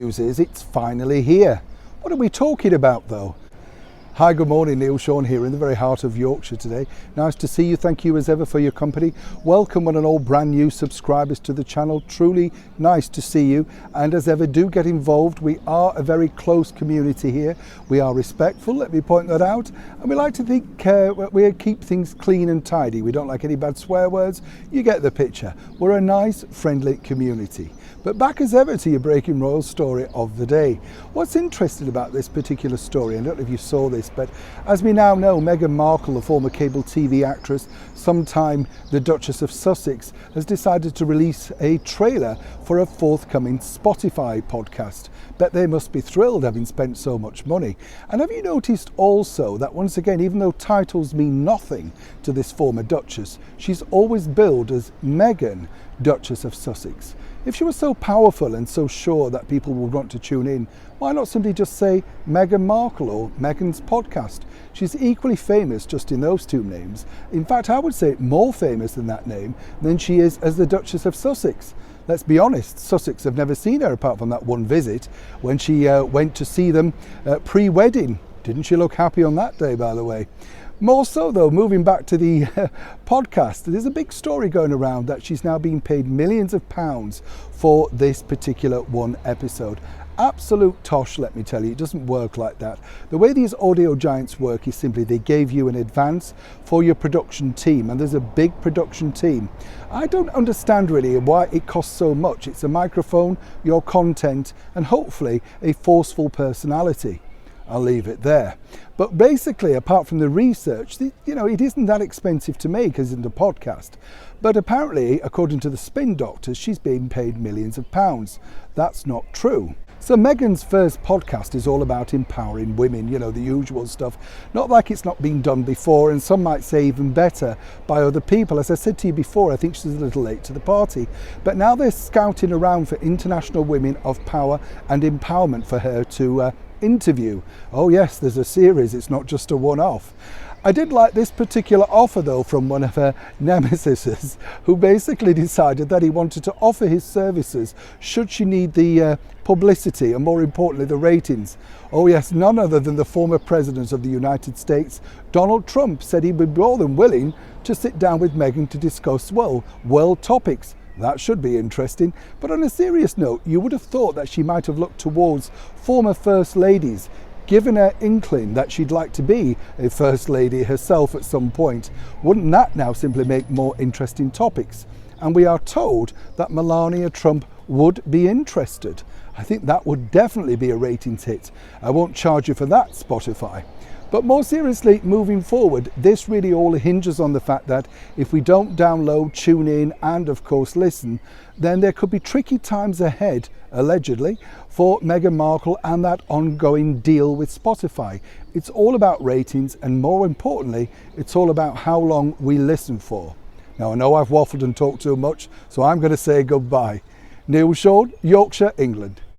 News is it's finally here. What are we talking about though? Hi, good morning, Neil Sean here in the very heart of Yorkshire today. Nice to see you. Thank you as ever for your company. Welcome one and all brand new subscribers to the channel. Truly nice to see you. And as ever, do get involved. We are a very close community here. We are respectful, let me point that out. And we like to think we keep things clean and tidy. We don't like any bad swear words. You get the picture. We're a nice, friendly community. But back as ever to your breaking royal story of the day. What's interesting about this particular story, I don't know if you saw this, but as we now know, Meghan Markle, the former cable TV actress, sometime the Duchess of Sussex, has decided to release a trailer for a forthcoming Spotify podcast. Bet they must be thrilled having spent so much money. And have you noticed also that once again, even though titles mean nothing to this former Duchess, she's always billed as Meghan, Duchess of Sussex. If she was so powerful and so sure that people would want to tune in, why not simply just say Meghan Markle or Meghan's podcast? She's equally famous just in those two names. In fact, I would say more famous in that name than she is as the Duchess of Sussex. Let's be honest, Sussex have never seen her apart from that one visit when she went to see them pre-wedding. Didn't she look happy on that day, by the way? More so though, moving back to the podcast, there's a big story going around that she's now being paid millions of pounds for this particular one episode. Absolute tosh, let me tell you. It doesn't work like that. The way these audio giants work is simply they gave you an advance for your production team, and there's a big production team. I don't understand really why it costs so much. It's a microphone, your content, and hopefully a forceful personality. I'll leave it there. But basically, apart from the research, it isn't that expensive to make as in the podcast. But apparently, according to the spin doctors, she's being paid millions of pounds. That's not true. So Meghan's first podcast is all about empowering women, the usual stuff. Not like it's not been done before, and some might say even better by other people. As I said to you before, I think she's a little late to the party. But now they're scouting around for international women of power and empowerment for her to interview. Oh yes, there's a series, it's not just a one-off. I did like this particular offer though from one of her nemesis who basically decided that he wanted to offer his services should she need the publicity and more importantly the ratings. Oh yes, none other than the former president of the United States, Donald Trump, said he'd be more than willing to sit down with Meghan to discuss, world topics. That should be interesting. But on a serious note, you would have thought that she might have looked towards former first ladies, given her inkling that she'd like to be a first lady herself at some point. Wouldn't that now simply make more interesting topics? And we are told that Melania Trump would be interested. I think that would definitely be a ratings hit. I won't charge you for that, Spotify. But more seriously, moving forward, this really all hinges on the fact that if we don't download, tune in, and of course listen, then there could be tricky times ahead, allegedly, for Meghan Markle and that ongoing deal with Spotify. It's all about ratings, and more importantly, it's all about how long we listen for. Now, I know I've waffled and talked too much, so I'm going to say goodbye. Neil Sean, Yorkshire, England.